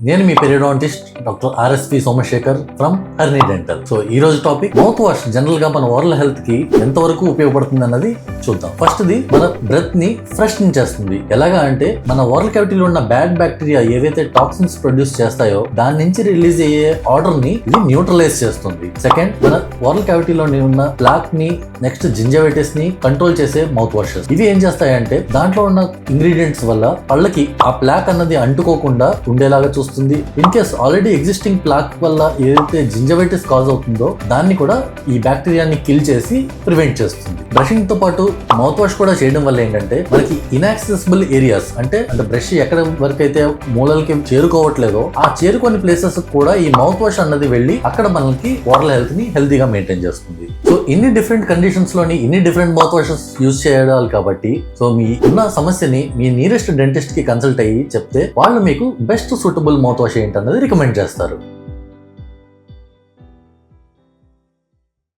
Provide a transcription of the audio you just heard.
నేను మీ periodontist doctor R S P Somashekar from Harni dental. So ఈ రోజు టాపిక్ మౌత్ వాష్ జనరల్ గా మన ఓరల్ హెల్త్ కి ఎంతవరకు ఉపయోగపడుతుంది అన్నది చూద్దాం. ఫస్ట్ ది మన బ్రెత్ ని ఫ్రెష్ చేస్తుంది. ఎలాగా అంటే మన ఓరల్ క్యావిటీలో ఉన్న బ్యాడ్ బ్యాక్టీరియా ఏవైతే టాక్సిన్స్ ప్రొడ్యూస్ చేస్తాయో దాని నుంచి రిలీజ్ అయ్యే ఆర్డర్ ని ఇది న్యూట్రలైజ్ చేస్తుంది. సెకండ్, మన ఓరల్ క్యావిటీలో ఉన్న ప్లాక్ ని నెక్స్ట్ జింజవైటిస్ ని కంట్రోల్ చేసే మౌత్ వాషెస్. ఇవి ఏం చేస్తాయంటే దాంట్లో ఉన్న ఇంగ్రీడియంట్స్ వల్ల పళ్ళకి ఆ ప్లాక్ అన్నది అంటుకోకుండా ఉండేలాగా చూస్తుంది. In case already existing plaque వల్ల ఏదైతే జింజవైటిస్ కాజ్ అవుతుందో దాన్ని కూడా ఈ బ్యాక్టీరియాని కిల్ చేసి ప్రివెంట్ చేస్తుంది. బ్రషింగ్ తో పాటు మౌత్ వాష్ కూడా చేయడం వల్ల ఏంటంటే మనకి ఇన్యాక్సెసిబుల్ ఏరియాస్ అంటే బ్రష్ ఎక్కడ వరకు అయితే మూలలకి చేరుకోవట్లేదో ఆ చేరుకోని ప్లేసెస్ కూడా ఈ మౌత్ వాష్ అన్నది వెళ్ళి అక్కడ మనకి ఓరల్ హెల్త్ ని హెల్తీగా మెయింటైన్ చేస్తుంది. సో ఇన్ని డిఫరెంట్ కండిషన్స్ లోని ఇన్ని డిఫరెంట్ మౌత్ వాషెస్ యూజ్ చేయాలి కాబట్టి సో మీ ఉన్న సమస్యని మీ నియరెస్ట్ డెంటిస్ట్ కి కన్సల్ట్ అయ్యి చెప్తే వాళ్ళు మీకు బెస్ట్ సూటబుల్ మౌత్ వాష్ ఏంటన్నది రికమెండ్ చేస్తారు.